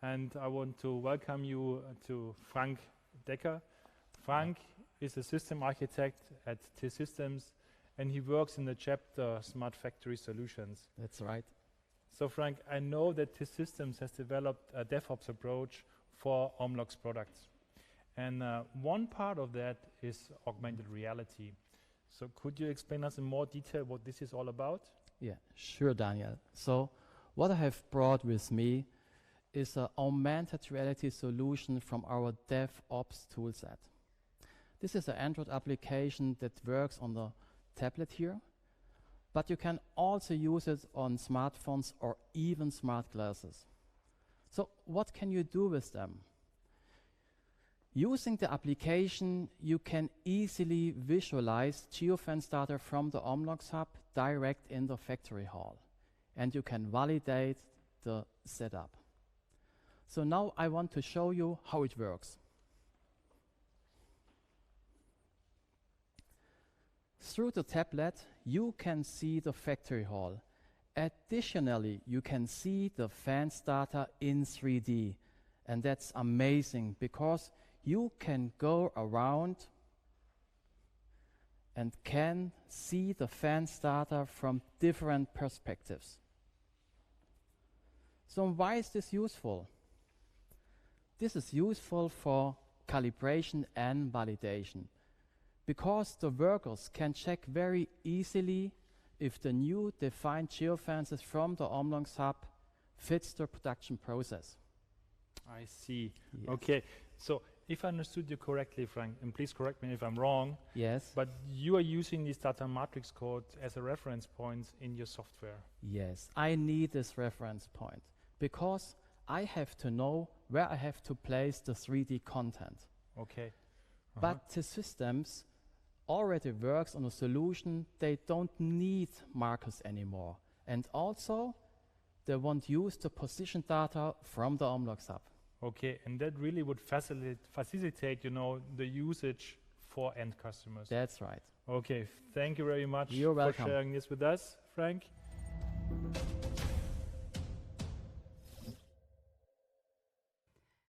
and I want to welcome you to Frank Decker. Frank is a system architect at T-Systems, and he works in the chapter Smart Factory Solutions. That's right. So Frank, I know that T-Systems has developed a DevOps approach for Omlox products. And one part of that is augmented reality. So could you explain us in more detail what this is all about? Yeah, sure, Daniel. So what I have brought with me is an augmented reality solution from our DevOps toolset. This is an Android application that works on the tablet here, but you can also use it on smartphones or even smart glasses. So what can you do with them? Using the application, you can easily visualize geofence data from the Omlox hub direct in the factory hall, and you can validate the setup. So now I want to show you how it works. Through the tablet, you can see the factory hall. Additionally, you can see the fence data in 3D, and that's amazing because you can go around and can see the fence data from different perspectives. So why is this useful? This is useful for calibration and validation because the workers can check very easily if the new defined geofences from the Omlox hub fits the production process. I see. Yes. Okay, so if I understood you correctly, Frank, and please correct me if I'm wrong, Yes. but you are using this data matrix code as a reference point in your software. Yes, I need this reference point because I have to know where I have to place the 3D content. Okay. But the systems already works on a solution. They don't need markers anymore. And also, they won't use the position data from the Omlox hub. Okay, and that really would facilitate, the usage for end customers. That's right. Okay, thank you very much You're for welcome. sharing this with us, Frank.